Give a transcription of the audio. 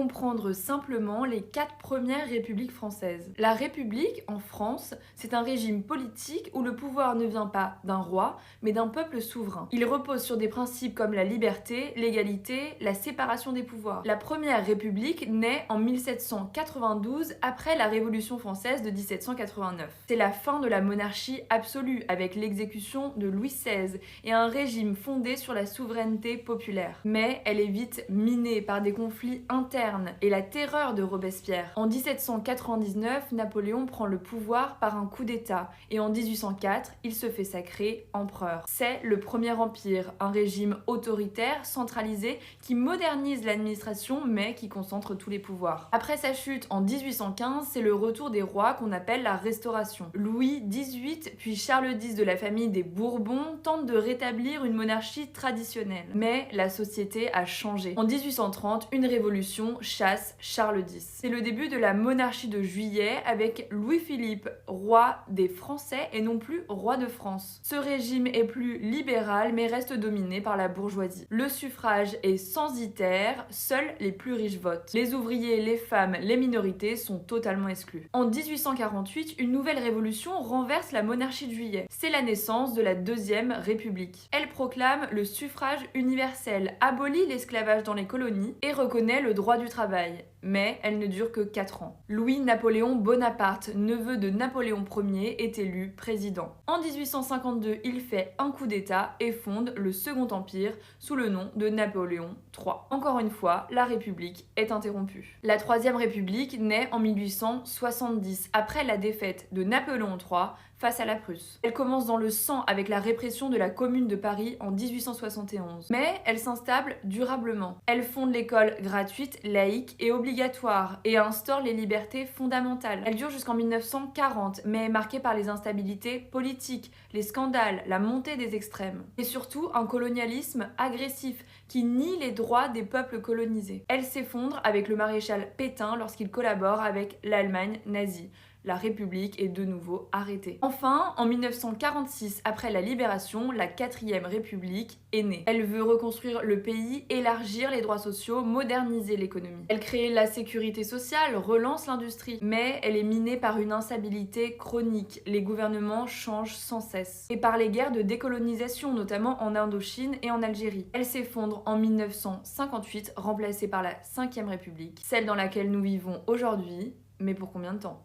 comprendre simplement les 4 premières républiques françaises. La République, en France, c'est un régime politique où le pouvoir ne vient pas d'un roi, mais d'un peuple souverain. Il repose sur des principes comme la liberté, l'égalité, la séparation des pouvoirs. La première République naît en 1792 après la Révolution française de 1789. C'est la fin de la monarchie absolue avec l'exécution de Louis XVI et un régime fondé sur la souveraineté populaire. Mais elle est vite minée par des conflits internes et la terreur de Robespierre. En 1799, Napoléon prend le pouvoir par un coup d'État et en 1804, il se fait sacrer empereur. C'est le Premier Empire, un régime autoritaire, centralisé, qui modernise l'administration mais qui concentre tous les pouvoirs. Après sa chute en 1815, c'est le retour des rois qu'on appelle la Restauration. Louis XVIII puis Charles X de la famille des Bourbons tentent de rétablir une monarchie traditionnelle. Mais la société a changé. En 1830, une révolution chasse Charles X. C'est le début de la monarchie de Juillet avec Louis-Philippe, roi des Français et non plus roi de France. Ce régime est plus libéral mais reste dominé par la bourgeoisie. Le suffrage est censitaire, seuls les plus riches votent. Les ouvriers, les femmes, les minorités sont totalement exclus. En 1848, une nouvelle révolution renverse la monarchie de Juillet. C'est la naissance de la Deuxième République. Elle proclame le suffrage universel, abolit l'esclavage dans les colonies et reconnaît le droit du travail. Mais elle ne dure que 4 ans. Louis-Napoléon Bonaparte, neveu de Napoléon Ier, est élu président. En 1852, il fait un coup d'État et fonde le Second Empire sous le nom de Napoléon III. Encore une fois, la République est interrompue. La Troisième République naît en 1870, après la défaite de Napoléon III face à la Prusse. Elle commence dans le sang avec la répression de la Commune de Paris en 1871. Mais elle s'installe durablement. Elle fonde l'école gratuite, laïque et obligatoire et instaure les libertés fondamentales. Elle dure jusqu'en 1940, mais est marquée par les instabilités politiques, les scandales, la montée des extrêmes. Et surtout, un colonialisme agressif qui nie les droits des peuples colonisés. Elle s'effondre avec le maréchal Pétain lorsqu'il collabore avec l'Allemagne nazie. La République est de nouveau arrêtée. Enfin, en 1946, après la libération, la 4e République est née. Elle veut reconstruire le pays, élargir les droits sociaux, moderniser l'économie. Elle crée la sécurité sociale, relance l'industrie, mais elle est minée par une instabilité chronique. Les gouvernements changent sans cesse. Et par les guerres de décolonisation, notamment en Indochine et en Algérie. Elle s'effondre en 1958, remplacée par la 5e République, celle dans laquelle nous vivons aujourd'hui, mais pour combien de temps ?